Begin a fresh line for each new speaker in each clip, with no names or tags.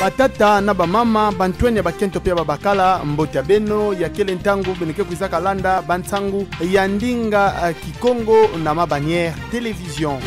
batata na bamama bantwenya bakento pia babakala mbota beno ya kele ntangu beneke kuizaka landa bantangu ya ndinga Kikongo na mabanière télévision.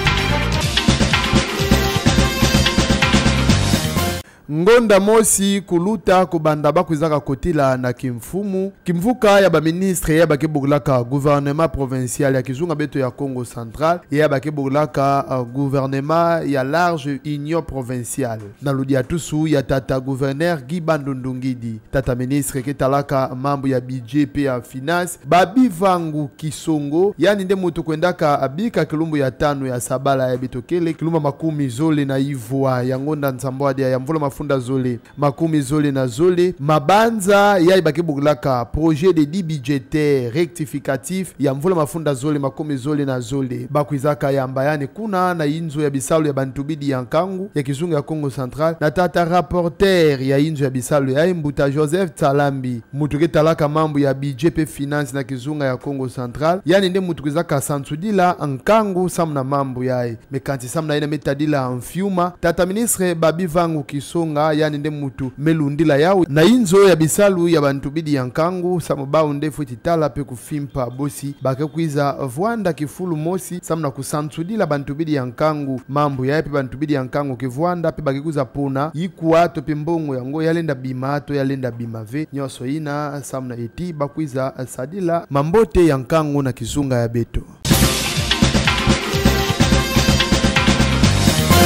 Ngonda mosi kuluta kubanda bakwizaka kotila na kimfumu kimvuka ya ba ministre ya bakebugulaka gouvernement provincial ya kizunga beto ya Congo Central ya bakebugulaka gouvernement ya large union provinciale na ludia tusu ya tata gouverneur Guy Bandundungidi tata ministre ketalaka mambo ya budget pe ya finance babivangu Kisongo yani nde mutu kwendaka abika kilumbu ya tano ya sabala ya bitokele kilumba makumi zole na ivwa ya ngonda nsambwadi ya mvula mafunda zole makumi zole na zole mabanza ya ibakebugulaka projet de dit budgétaire rectificatif ya mvula mafunda zole makumi zole na zole bakwizaka ya mbayane kuna na inzo ya bisalu ya bantubidi ya nkangu ya kizungu ya Congo Central na tata rapporteur ya inzo ya bisalu ya Mbuta Joseph Talambi mutuke talaka mambo ya budget pe finance na kizunga ya Congo Central yani nde mutukwizaka sansudila nkangu samna mambo yae mekanti samna ina metadila mfiuma tata ministre babivangu Kisonga yani nde mutu melundila yao na inzo ya bisalu ya bantubidi ya nkangu samubao ndefu titala pe kufimpa bosi bakekwiza vuanda kifulu mosi samna kusansudila bantubidi ya nkangu mambo yae pe bantubidi ya nkangu kivuanda pe bakekuza puna ikuato pe mbongo yango yalenda bimato yalenda bimave nyoso ina samna eti bakwiza sadila mambote ya nkangu na kizunga ya beto.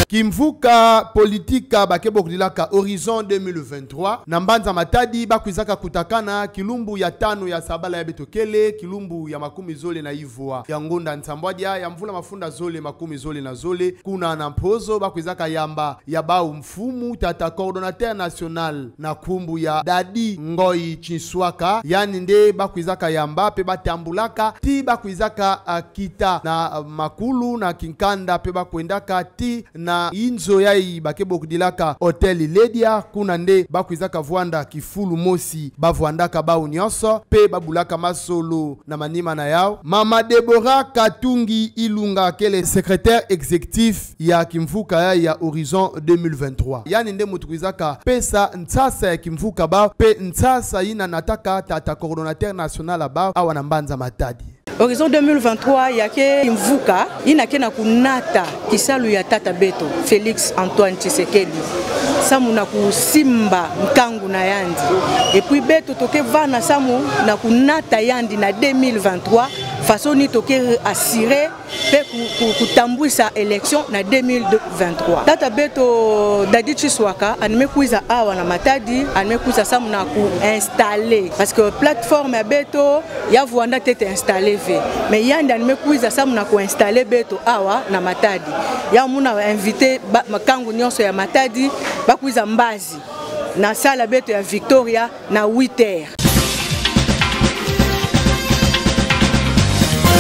Kimvuka politika bakebokilaka Horizon 2023 na mbanza matadi bakwizaka kutakana kilumbu ya tano ya sabala ya betokele kilumbu ya makumi zole na ivwa ya ngonda nsambwadia ya mvula mafunda zole makumi zole na zole kuna na mpozo bakwizaka yamba ya bau mfumu tata coordonnateur national na kumbu ya Dadi Ngoi Chinswaka yani nde bakwizaka yamba pe batambulaka ti bakwizaka kita na makulu na kinkanda pe bakwendaka ti na inzo yai bakebokudilaka hotel Ledia kuna nde bakwizaka vuanda kifulu mosi bavuandaka bau nyonso pe babulaka masolo na manima na yao mama Deborah Katungi Ilunga kele secrétaire exécutif ya kimvuka ya Horizon 2023 yani nde mutukwizaka pesa ntsasa ya kimvuka ba pe ntsasa ina nataka tata coordonnateur national ba awa na mbanza matadi.
Horizon 2023 yake kimvuka inakena kunata kisalu ya tata beto Félix Antoine Tshisekedi samu na kusimba mkangu na yandi et puis beto toke vana samu na kunata yandi na 2023 façon ni toke assurer pe kutambwisa élection na 2023 tata beto Dadi Chiswaka animekuiza awa na matadi animekuiza samu na kuinstaller parce que plateforme ya beto ya vuanda tete installer mais yandi animekuiza samu na kuinstaller beto awa na matadi ya muna invité makangu nyonso ya matadi bakuiza mbazi na sala beto ya Victoria na 8h.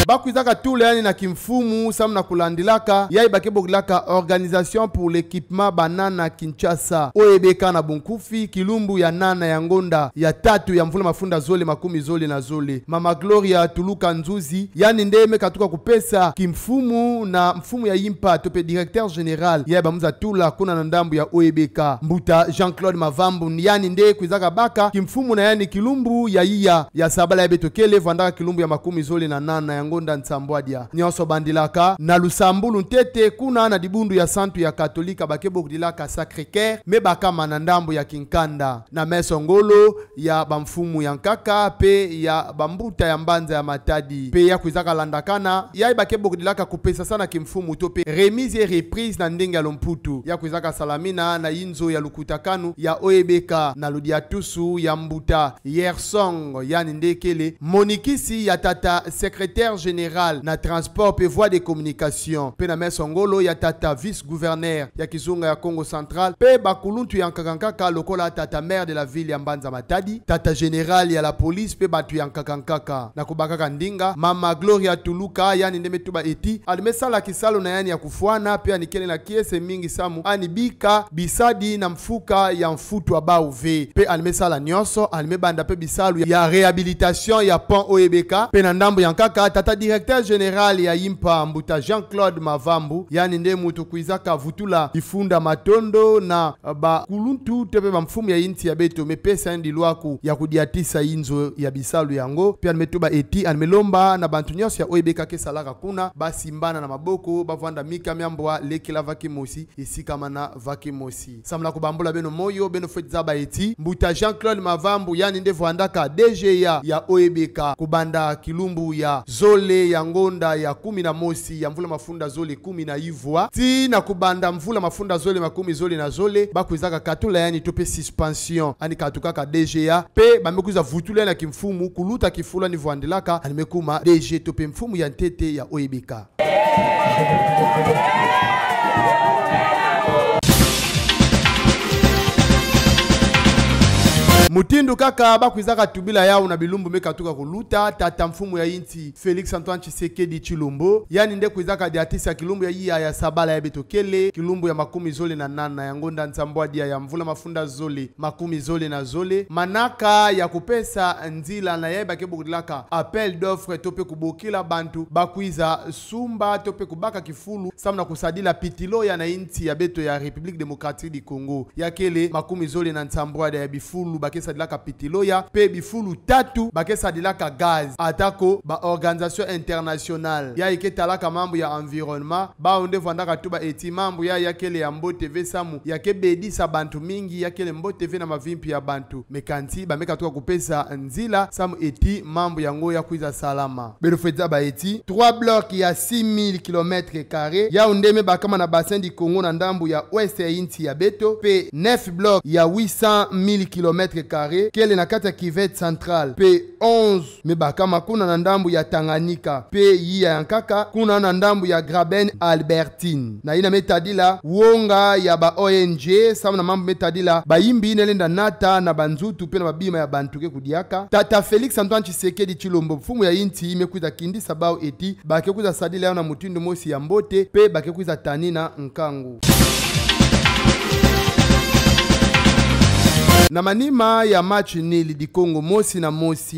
Bakwizaka tule yani na kimfumu samna kulandilaka yai bakebogilaka organisation pour l'équipement banana Kinshasa OEBK na Bunkufi kilumbu ya nana ya ngonda ya tatu ya mvula mafunda zole makumi zole na zole mama Gloria Tuluka Nzuzi yani ndeme katuka kupesa kimfumu na mfumu ya impa tope directeur général yai bamuza tula kuna na ndambu ya OEBK Mbuta Jean-Claude Mavambu yani nde kwizaka baka kimfumu na yani kilumbu ya iya ya sabala ya betokele vandaka kilumbu ya makumi zole na nana ya ngonda nsambwadia nyonso bandilaka na lusambulu ntete kuna na dibundu ya santu ya katolika bakebokudilaka Sacré-Cœur me bakama na ndambo ya kinkanda na meso ngolo ya bamfumu ya nkaka pe ya bambuta ya mbanza ya matadi pe ya kwizaka landakana ya bakebokudilaka kupesa sana kimfumu to pe remise et reprise na ndenge ya lomputu ya kwizaka salamina na inzo ya lukutakanu ya OEBK na ludia tusu ya mbuta Yersong yani ndekele monikisi ya tata secrétaire général na transport pe voie de communication pe na mesongolo ya tata vice-gouverneur ya kizunga ya Congo Central pe bakuluntu ya nkakankaka lokola tata maire de la ville ya Mbanza Matadi tata général ya la police pe batu ya nkakankaka na kubakaka ndinga mama Gloria Tuluka yani ndemetuba eti alimesala kisalo na yani ya kufuana pe anikele na kiese mingi samu ani bika bisadi na mfuka ya mfutu abau ve pe alimesala nyonso alimebanda pe bisalu ya réhabilitation ya pont OEBK pe na ndambo ya nkaka tata Mbuta directeur général ya Impa Mbuta Jean-Claude Mavambu yani nde mutu kuizaka vutula ifunda matondo na ba kuluntu tepe ba mfumu ya inti ya beto mepesa ndi lwaku ya kudiatisa inzo ya bisalu yango pia nimetuba eti amelomba na bantu nyonso ya OEBK ke salaka kuna basimbana na maboko bavanda mika myambwa lekela vakimosi isikama na vakimosi samla kubambula beno moyo beno fetza eti Mbuta Jean-Claude Mavambu yani nde vandaka DGA ya OEBK kubanda kilumbu ya zole ya ngonda ya 11 ya mvula mafunda zole 10 na ivwa ti na kubanda mvula mafunda zole 10 zole na zole bakuizaka katula yani tope suspension ani katukaka DGA pe bamekuza vutula na kimfumu kuluta kifula ni vandelaka animekuma DG tope mfumu ya ntete ya OEBK. Mutindu kaka bakuizaka tubila yao na bilumbu mekatuka kuluta tata mfumu ya inti Felix Antoine Tshisekedi Chilombo yani nde kuizaka diatisi ya kilumbu ya iya ya sabala ya betokele kilumbu ya 10 zole na nana ya ngonda nsambwadia ya mvula mafunda zole 10 zole na zole manaka ya kupesa nzila na yeba kebugilaka appel d'offre tope kubokila bantu bakuiza sumba tope kubaka kifulu samna kusadila pitilo ya na inti ya beto ya République démocratique du Congo ya kele 10 zole na nsambwadia ya bifulu bakesa dilaka pitiloya pe bifulu tatu bakesa dilaka gaz atako ba organisation internationale ya iketalaka mambo ya environnement ba onde vandaka tuba eti mambo ya yakele ya Mbo TV samu yake bedisa bantu mingi yakele Mbo TV na mavimpi ya bantu mekanti ba meka tuka kupesa nzila samu eti mambo yango ya kuiza salama belo fetza ba eti 3 blocs ya 6000 km² ya ondeme bakama na bassin du Congo na ndambu ya ouest ya inti ya beto pe 9 blocs ya 800,000 km² kele na kata Kivet Central pe 11 mebakama kuna na ndambu ya Tanganyika pe yia yankaka kuna na ndambu ya Graben Albertine na ina metadila wonga ya ba ONG samu na mambo metadila bayimbi inelenda nata na banzutu pe na babima ya bantuke kudiaka tata Felix Antoine Tshisekedi Chilombo mfumu ya inti imekuza kindi sabao eti bakekuza sadila yao na mutindo mosi ya mbote pe bakekuza tanina nkangu. Na manima ya match nil di Congo mosi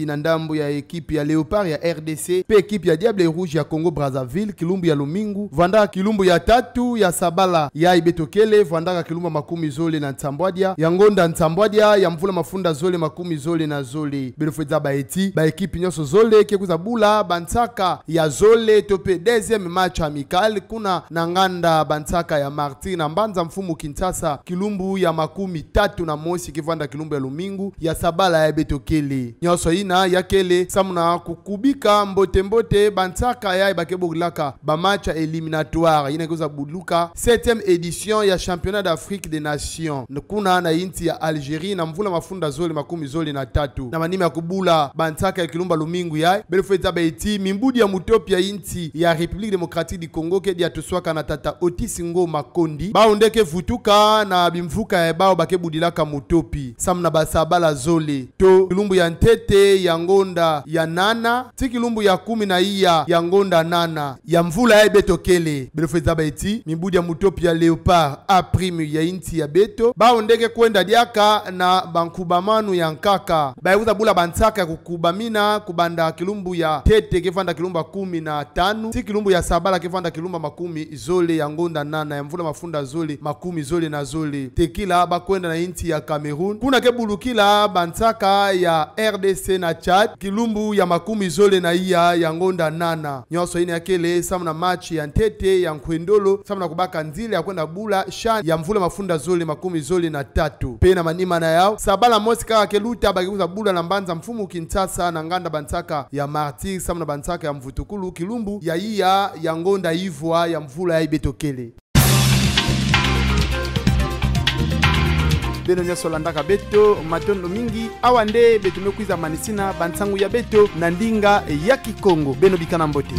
na ndambu ya ekipi ya Leopard ya RDC pe ekipi ya Diable Rouge ya Congo Brazzaville kilumbu ya Lumingu vandaka kilumbu ya tatu ya sabala ya ibetokele vandaka kilumbu 10 zole na Nsambwadia ya ngonda Nsambwadia ya mvula mafunda zole 10 zole na zole belofeza ba eti ba ekipi nyoso zole kekuza bula bansaka ya zole tope deuxième match amical kuna na nganda bansaka ya Martin na Mbanza mfumu Kinshasa kilumbu ya 13 na mosi kivanda kilumbu ya Lumingu ya sabala ya betokele nyoso ina ya kele samuna kukubika mbote bansaka ya ibakebogilaka ba match éliminatoire ina kuza buluka 7e édition ya championnat d'Afrique des nations kuna na inti ya Algérie na mvula mafunda zole 10 zole na tatu na manima ya kubula bansaka ya kilumba Lumingu ya belofeza beti mimbudi ya mutopi ya inti ya République démocratique du Congo ke dia toswaka na tata Otis Ngoma Kondi baondeke futuka na bimvuka ya bao bakebudilaka mutopi samna basabala zole to kilumbu ya ntete ya ngonda ya nana ti kilumbu ya 10 na iya ya ngonda nana ya mvula ya betokele belofeza beti mimbudi ya mutopi ya Leopard a prime ya inti ya beto baondeke kwenda diaka na bankubamanu ya nkaka bayuza bula bansaka ya kukubamina kubanda kilumbu ya tete kefanda kilumba 15 ti kilumbu ya sabala kefanda kilumba 10 zole ya ngonda nana ya mvula mafunda zole 10 zole na zole tekila bakwenda na inti ya Cameroon kuna kebulukila bansaka ya RDC na Chad kilumbu ya 10 zole na iya ya ngonda nana nyoso ine yakele samna match ya ntete ya nkwendolo samna kubaka nzile ya kwenda bula shan ya mvula mafunda zole 10 zole na tatu pena manima na yao sabala mosika keluta bakikuza bula na Mbanza mfumu Kinshasa na nganda bansaka ya Martyr samna bansaka ya mvutukulu kilumbu ya iya ya ngonda ivwa ya mvula ya ibetokele beno nyoso landaka beto matondo mingi awande beto mekuiza manisina bansangu ya beto na ndinga ya Kikongo beno bikana mbote.